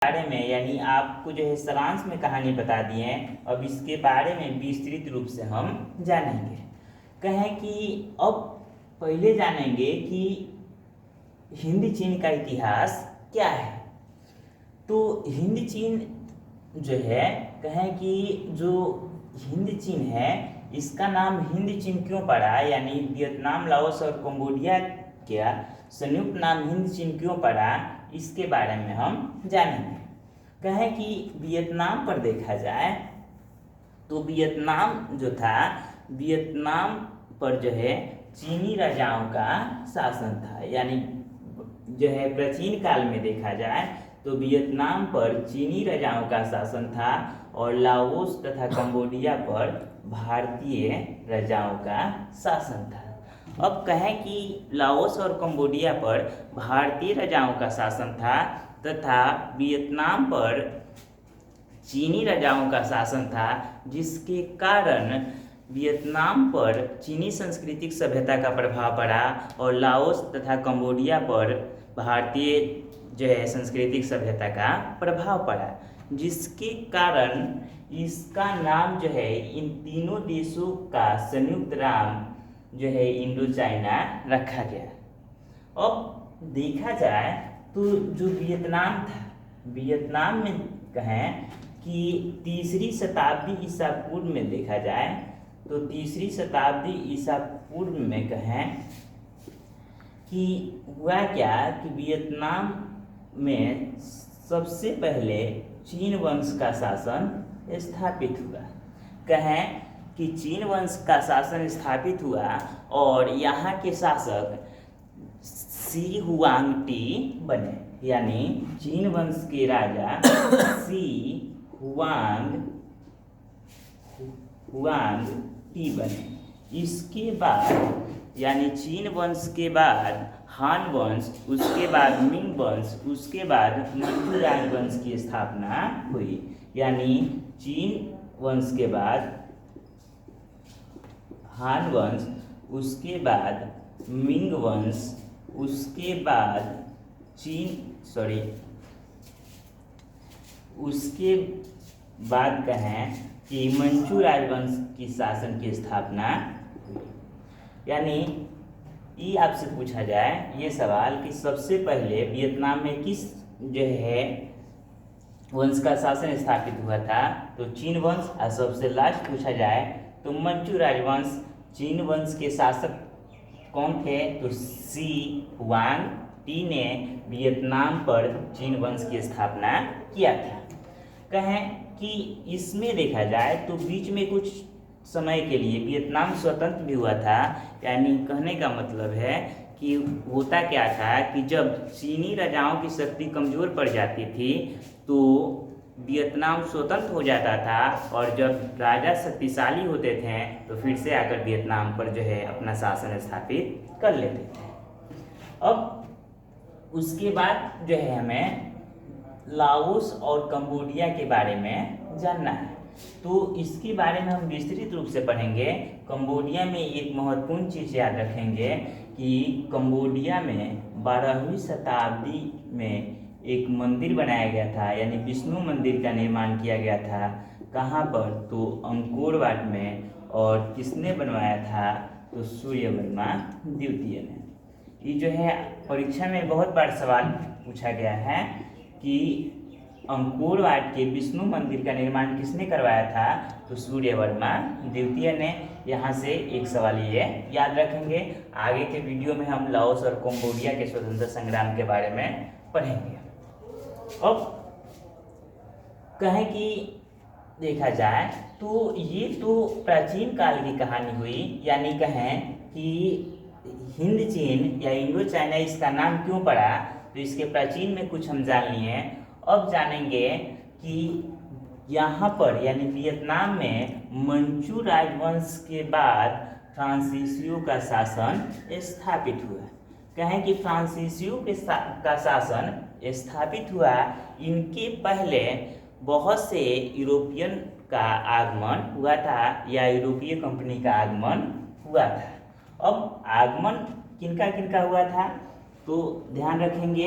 बारे में यानी आपको जो है सारांश में कहानी बता दिए हैं। अब इसके बारे में विस्तृत रूप से हम जानेंगे। कहें कि अब पहले जानेंगे कि हिंद चीन का इतिहास क्या है। तो हिंद चीन जो है, कहें कि जो हिंद चीन है इसका नाम हिंद चीन क्यों पड़ा, यानी वियतनाम, लाओस और कंबोडिया का संयुक्त नाम हिंद चीन क्यों पड़ा, इसके बारे में हम जानेंगे। कहें कि वियतनाम पर देखा जाए तो वियतनाम जो था, वियतनाम पर जो है चीनी राजाओं का शासन था। यानी जो है प्राचीन काल में देखा जाए तो वियतनाम पर चीनी राजाओं का शासन था और लाओस तथा कंबोडिया पर भारतीय राजाओं का शासन था। अब कहें कि लाओस और कंबोडिया पर भारतीय राजाओं का शासन था तथा वियतनाम पर चीनी राजाओं का शासन था, जिसके कारण वियतनाम पर चीनी सांस्कृतिक सभ्यता का प्रभाव पड़ा और लाओस तथा कंबोडिया पर भारतीय जो है सांस्कृतिक सभ्यता का प्रभाव पड़ा, जिसके कारण इसका नाम जो है इन तीनों देशों का संयुक्त नाम जो है इंडो चाइना रखा गया। अब देखा जाए तो जो वियतनाम था, वियतनाम में कहें कि तीसरी शताब्दी ईसा पूर्व में देखा जाए तो तीसरी शताब्दी ईसा पूर्व में कहें कि हुआ क्या कि वियतनाम में सबसे पहले चीन वंश का शासन स्थापित हुआ। कहें कि चीन वंश का शासन स्थापित हुआ और यहाँ के शासक सी हुआंगटी बने, यानी चीन वंश के राजा सी हुआंग टी बने। इसके बाद यानी चीन वंश के बाद हान वंश, उसके बाद मिंग वंश, उसके बाद मंचू राजवंश की स्थापना हुई। यानी चीन वंश के बाद हान वंश, उसके बाद मिंग वंश, उसके बाद उसके बाद कहें कि मंचू राजवंश की शासन की स्थापना हुई। यानी ये आपसे पूछा जाए ये सवाल कि सबसे पहले वियतनाम में किस जो है वंश का शासन स्थापित हुआ था, तो चीन वंश। और सबसे लास्ट पूछा जाए तो मंचू राजवंश, चीन वंश के शासक कौन थे, तो सी हुआंग टी ने वियतनाम पर चीन वंश की स्थापना किया था। कहें कि इसमें देखा जाए तो बीच में कुछ समय के लिए वियतनाम स्वतंत्र भी हुआ था। यानी कहने का मतलब है कि होता क्या था कि जब चीनी राजाओं की शक्ति कमज़ोर पड़ जाती थी तो वियतनाम स्वतंत्र हो जाता था, और जब राजा शक्तिशाली होते थे तो फिर से आकर वियतनाम पर जो है अपना शासन स्थापित कर लेते थे। अब उसके बाद जो है हमें लाओस और कंबोडिया के बारे में जानना है, तो इसके बारे में हम विस्तृत रूप से पढ़ेंगे। कंबोडिया में एक महत्वपूर्ण चीज़ याद रखेंगे कि कंबोडिया में 12वीं शताब्दी में एक मंदिर बनाया गया था, यानी विष्णु मंदिर का निर्माण किया गया था। कहाँ पर, तो अंकोर वाट में। और किसने बनवाया था, तो सूर्यवर्मा द्वितीय ने। ये जो है परीक्षा में बहुत बार सवाल पूछा गया है कि अंकोर वाट के विष्णु मंदिर का निर्माण किसने करवाया था, तो सूर्यवर्मा द्वितीय ने। यहाँ से एक सवाल ये याद रखेंगे। आगे के वीडियो में हम लाओस और कंबोडिया के स्वतंत्रता संग्राम के बारे में पढ़ेंगे। अब कहें कि देखा जाए तो ये तो प्राचीन काल की कहानी हुई, यानी कहें कि हिंद चीन या इंडो चाइना इसका नाम क्यों पड़ा, तो इसके प्राचीन में कुछ हम जान लिए। अब जानेंगे कि यहाँ पर यानी वियतनाम में मंचू राजवंश के बाद फ्रांसीसियों का शासन स्थापित हुआ। कहें कि फ्रांसीसियों का शासन स्थापित हुआ, इनके पहले बहुत से यूरोपियन का आगमन हुआ था या यूरोपीय कंपनी का आगमन हुआ था। अब आगमन किनका किनका हुआ था, तो ध्यान रखेंगे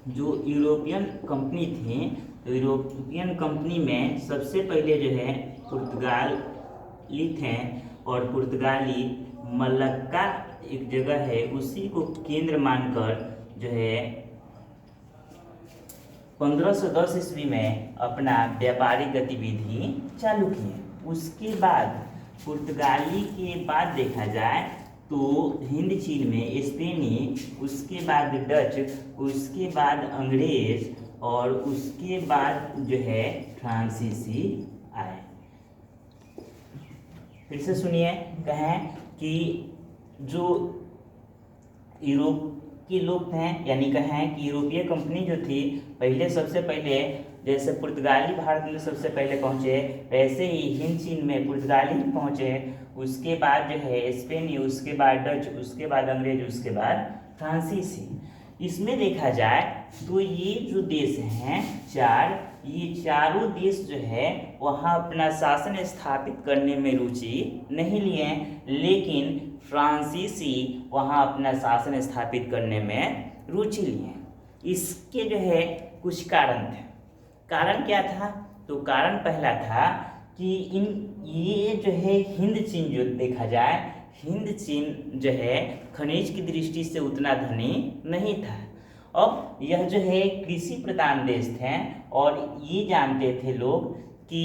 जो यूरोपियन कंपनी थी, तो यूरोपियन कंपनी में सबसे पहले जो है पुर्तगाली थे, और पुर्तगाली मलक्का एक जगह है उसी को केंद्र मानकर जो है 1510 ईस्वी में अपना व्यापारिक गतिविधि चालू किए। उसके बाद पुर्तगाली के बाद देखा जाए तो हिंद चीन में स्पेनी, उसके बाद डच, उसके बाद अंग्रेज, और उसके बाद जो है फ्रांसीसी आए। फिर से सुनिए, कहें कि जो यूरोप के लोग थे, यानी कहें कि यूरोपीय कंपनी जो थी, पहले सबसे पहले जैसे पुर्तगाली भारत में सबसे पहले पहुंचे, वैसे ही हिंद चीन में पुर्तगाली पहुंचे, उसके बाद जो है स्पेनी, उसके बाद डच, उसके बाद अंग्रेज, उसके बाद फ्रांसीसी। इसमें देखा जाए तो ये जो देश हैं चार, ये चारों देश जो है वहाँ अपना शासन स्थापित करने में रुचि नहीं लिए, लेकिन फ्रांसीसी वहाँ अपना शासन स्थापित करने में रुचि लिए। इसके जो है कुछ कारण थे। कारण क्या था? तो कारण पहला था कि ये जो है हिंद चीन जो देखा जाए, हिंद चीन जो है खनिज की दृष्टि से उतना धनी नहीं था। अब यह जो है कृषि प्रधान देश थे, और ये जानते थे लोग कि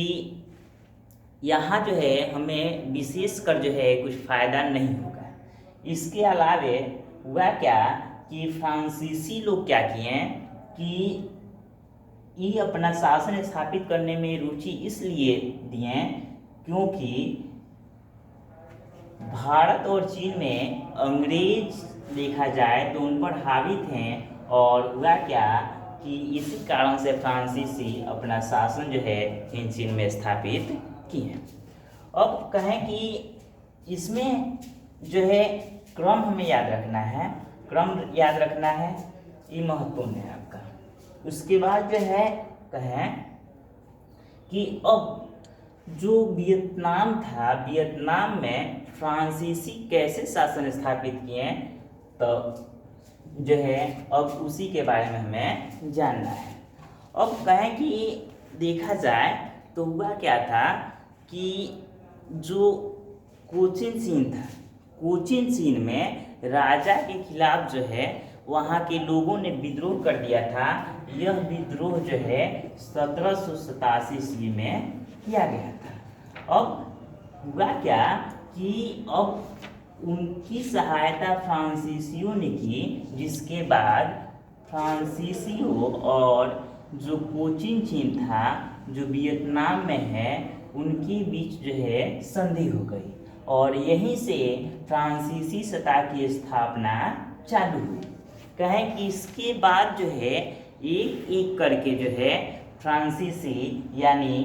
यहाँ जो है हमें विशेष कर जो है कुछ फ़ायदा नहीं होगा। इसके अलावे हुआ क्या कि फ्रांसीसी लोग क्या किए कि ये अपना शासन स्थापित करने में रुचि इसलिए दिए क्योंकि भारत और चीन में अंग्रेज देखा जाए तो उन पर हावी थे, और हुआ क्या कि इसी कारण से फ्रांसीसी अपना शासन जो है हिंद चीन में स्थापित किए। अब कहें कि इसमें जो है क्रम हमें याद रखना है, क्रम याद रखना है, ये महत्वपूर्ण है आपका। उसके बाद जो है कहें कि अब जो वियतनाम था, वियतनाम में फ्रांसीसी कैसे शासन स्थापित किए, तो जो है अब उसी के बारे में हमें जानना है। अब कहें कि देखा जाए तो हुआ क्या था कि जो कोचिन सीन था, कोचिन सीन में राजा के खिलाफ जो है वहाँ के लोगों ने विद्रोह कर दिया था। यह विद्रोह जो है 1787 ईस्वी में किया गया था। अब हुआ क्या कि अब उनकी सहायता फ्रांसीसियों ने की, जिसके बाद फ्रांसीसियों और जो कोचिन चीन था जो वियतनाम में है उनके बीच जो है संधि हो गई, और यहीं से फ्रांसीसी सत्ता की स्थापना चालू हुई। कहें कि इसके बाद जो है एक एक करके जो है फ्रांसीसी यानी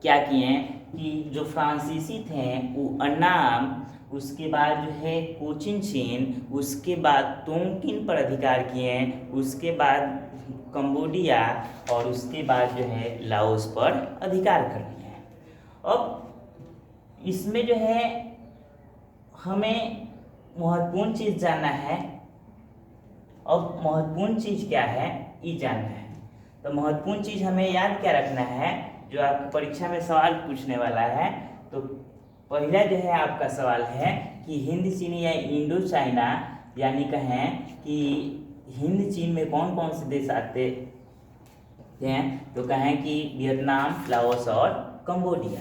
क्या किए कि जो फ्रांसीसी थे वो अन्नाम, उसके बाद जो है कोचिन चीन, उसके बाद तोंगकिन पर अधिकार किए, उसके बाद कंबोडिया, और उसके बाद जो है लाओस पर अधिकार कर लिए। अब इसमें जो है हमें महत्वपूर्ण चीज़ जानना है। अब महत्वपूर्ण चीज़ क्या है ये जानना है। तो महत्वपूर्ण चीज़ हमें याद क्या रखना है, जो आपकी परीक्षा में सवाल पूछने वाला है। तो पहला जो है आपका सवाल है कि हिंद चीन या इंडो चाइना, यानी कहें कि हिंद चीन में कौन कौन से देश आते हैं, तो कहें कि वियतनाम, लाओस और कंबोडिया।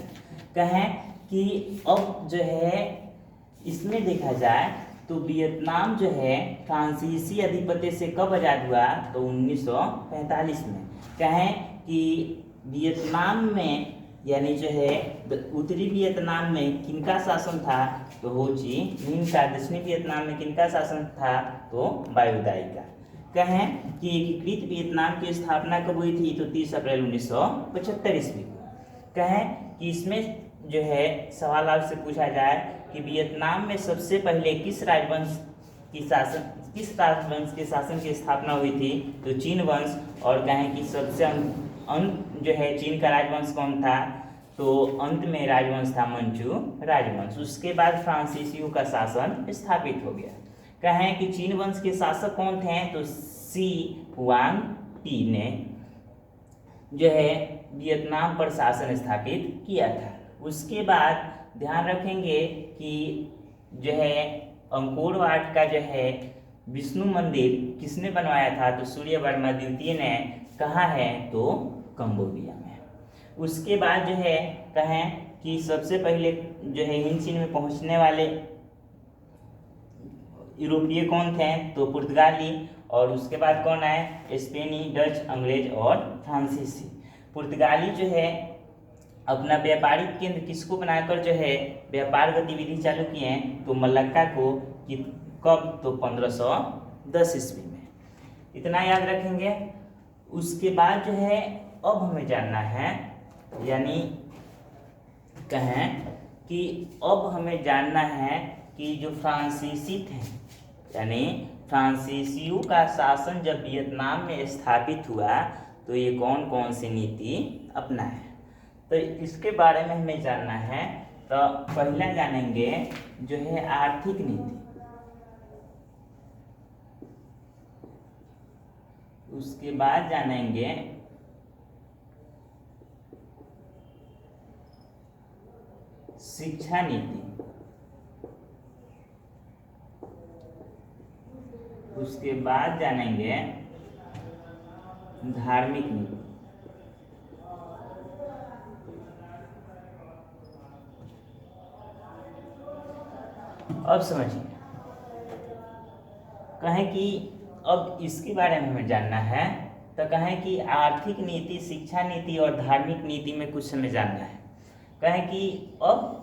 कहें कि अब जो है इसमें देखा जाए तो वियतनाम जो है फ्रांसीसी अधिपत्य से कब आज़ाद हुआ, तो 1945 में। कहें कि वियतनाम में यानी जो है उत्तरी वियतनाम में किनका शासन था, तो हो ची मिन का। दक्षिणी वियतनाम में किनका शासन था, तो वायुदाई का। कहें कि एकीकृत वियतनाम की स्थापना कब हुई थी, तो 30 अप्रैल 1975 ईस्वी को। कहें कि इसमें जो है सवाल आपसे पूछा जाए कि वियतनाम में सबसे पहले किस राजवंश के शासन की स्थापना हुई थी, तो चीन वंश। और कहें कि सबसे अंत जो है चीन का राजवंश कौन था, तो अंत में राजवंश था मंचू राजवंश। उसके बाद फ्रांसीसियों का शासन स्थापित हो गया। कहें कि चीन वंश के शासक कौन थे, तो सी हुआंग टी ने जो है वियतनाम पर शासन स्थापित किया था। उसके बाद ध्यान रखेंगे कि जो है अंकोर वाट का जो है विष्णु मंदिर किसने बनवाया था, तो सूर्यवर्मा द्वितीय ने। कहाँ है, तो कंबोडिया में। उसके बाद जो है कहें कि सबसे पहले जो है हिंद चीन में पहुंचने वाले यूरोपीय कौन थे, तो पुर्तगाली। और उसके बाद कौन आए, स्पेनी, डच, अंग्रेज और फ्रांसीसी। पुर्तगाली जो है अपना व्यापारिक केंद्र किसको बनाकर जो है व्यापार गतिविधि चालू किए हैं, तो मलक्का को। कब, तो 1510 ईस्वी में। इतना याद रखेंगे। उसके बाद जो है अब हमें जानना है, यानी कहें कि अब हमें जानना है कि जो फ्रांसीसी थे, यानी फ्रांसीसियों का शासन जब वियतनाम में स्थापित हुआ तो ये कौन कौन सी नीति अपनाए, तो इसके बारे में हमें जानना है। तो पहला जानेंगे जो है आर्थिक नीति, उसके बाद जानेंगे शिक्षा नीति, उसके बाद जानेंगे धार्मिक नीति। अब समझिए, कहें कि अब इसके बारे में हमें जानना है, तो कहें कि आर्थिक नीति, शिक्षा नीति और धार्मिक नीति में कुछ हमें जानना है। कहें कि अब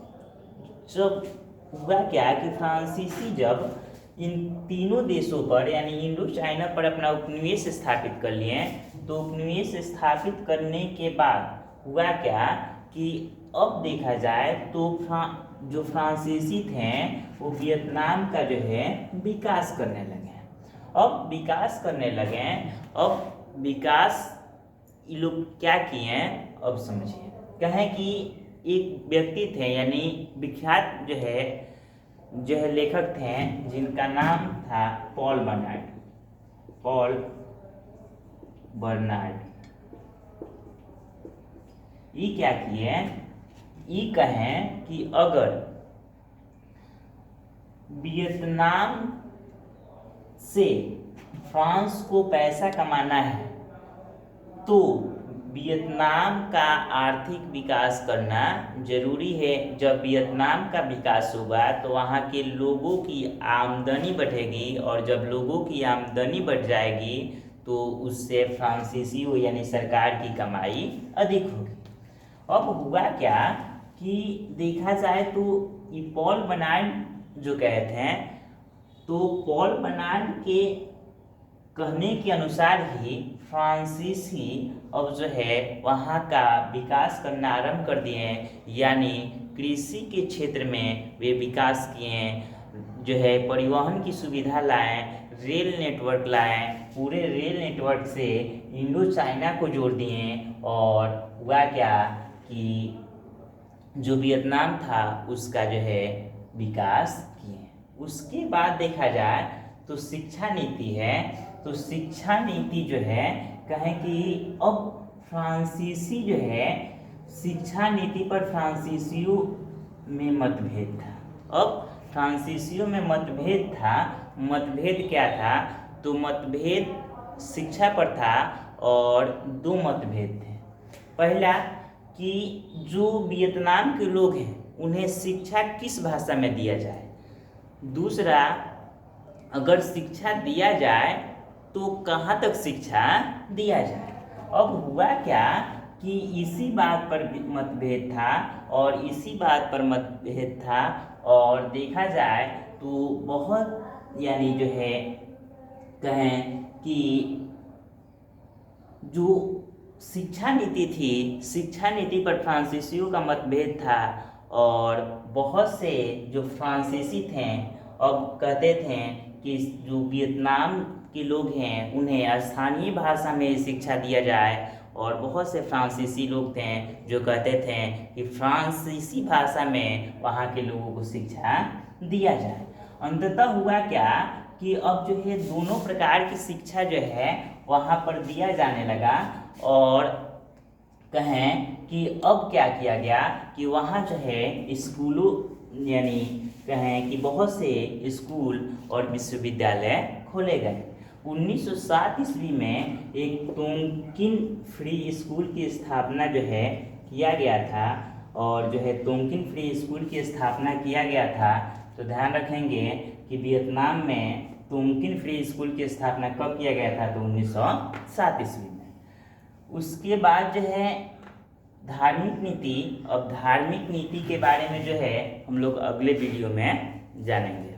जब हुआ क्या कि फ्रांसीसी जब इन तीनों देशों पर यानी इंडो चाइना पर अपना उपनिवेश स्थापित कर लिए, तो उपनिवेश स्थापित करने के बाद हुआ क्या कि अब देखा जाए तो जो फ्रांसीसी थे वो वियतनाम का जो है विकास करने लगे। अब विकास करने लगे, अब विकास ये लोग क्या किए, अब समझिए। कहें कि एक व्यक्ति थे, यानी विख्यात जो है लेखक थे, जिनका नाम था पॉल बर्नार्ड। ये क्या किए, ये कहें कि अगर वियतनाम से फ्रांस को पैसा कमाना है तो वियतनाम का आर्थिक विकास करना जरूरी है। जब वियतनाम का विकास होगा तो वहाँ के लोगों की आमदनी बढ़ेगी, और जब लोगों की आमदनी बढ़ जाएगी तो उससे फ्रांसीसी यानी सरकार की कमाई अधिक होगी। अब हुआ क्या कि देखा जाए तो ये पॉल बर्नार्ड जो कहते हैं, तो पॉल बर्नार्ड के कहने के अनुसार ही फ्रांसीसी अब जो है वहाँ का विकास करना आरंभ कर दिए हैं, यानी कृषि के क्षेत्र में वे विकास किए, जो है परिवहन की सुविधा लाएं, रेल नेटवर्क लाएं, पूरे रेल नेटवर्क से इंडो चाइना को जोड़ दिए, और हुआ क्या कि जो वियतनाम था उसका जो है विकास किए। उसके बाद देखा जाए तो शिक्षा नीति है, तो शिक्षा नीति जो है कहें कि अब फ्रांसीसी जो है शिक्षा नीति पर फ्रांसीसियों में मतभेद था। अब फ्रांसीसियों में मतभेद था, मतभेद क्या था, तो मतभेद शिक्षा पर था, और दो मतभेद थे। पहला कि जो वियतनाम के लोग हैं उन्हें शिक्षा किस भाषा में दिया जाए, दूसरा अगर शिक्षा दिया जाए तो कहाँ तक शिक्षा दिया जाए। अब हुआ क्या कि इसी बात पर मतभेद था, और इसी बात पर मतभेद था, और देखा जाए तो बहुत यानी जो है कहें कि जो शिक्षा नीति थी, शिक्षा नीति पर फ्रांसीसियों का मतभेद था, और बहुत से जो फ्रांसीसी थे अब कहते थे कि जो वियतनाम के लोग हैं उन्हें स्थानीय भाषा में शिक्षा दिया जाए, और बहुत से फ्रांसीसी लोग थे जो कहते थे कि फ्रांसीसी भाषा में वहाँ के लोगों को शिक्षा दिया जाए। अंततः हुआ क्या कि अब जो है दोनों प्रकार की शिक्षा जो है वहाँ पर दिया जाने लगा। और कहें कि अब क्या किया गया कि वहाँ जो है स्कूलों यानी कहें कि बहुत से स्कूल और विश्वविद्यालय खोले गए। 1907 ईस्वी में एक तोंकिन फ्री स्कूल की स्थापना जो है किया गया था। और जो है तोंकिन फ्री स्कूल की स्थापना किया गया था, तो ध्यान रखेंगे कि वियतनाम में तोंकिन फ्री स्कूल की स्थापना कब किया गया था, तो 1907 ईस्वी में। उसके बाद जो है धार्मिक नीति। अब धार्मिक नीति के बारे में जो है हम लोग अगले वीडियो में जानेंगे।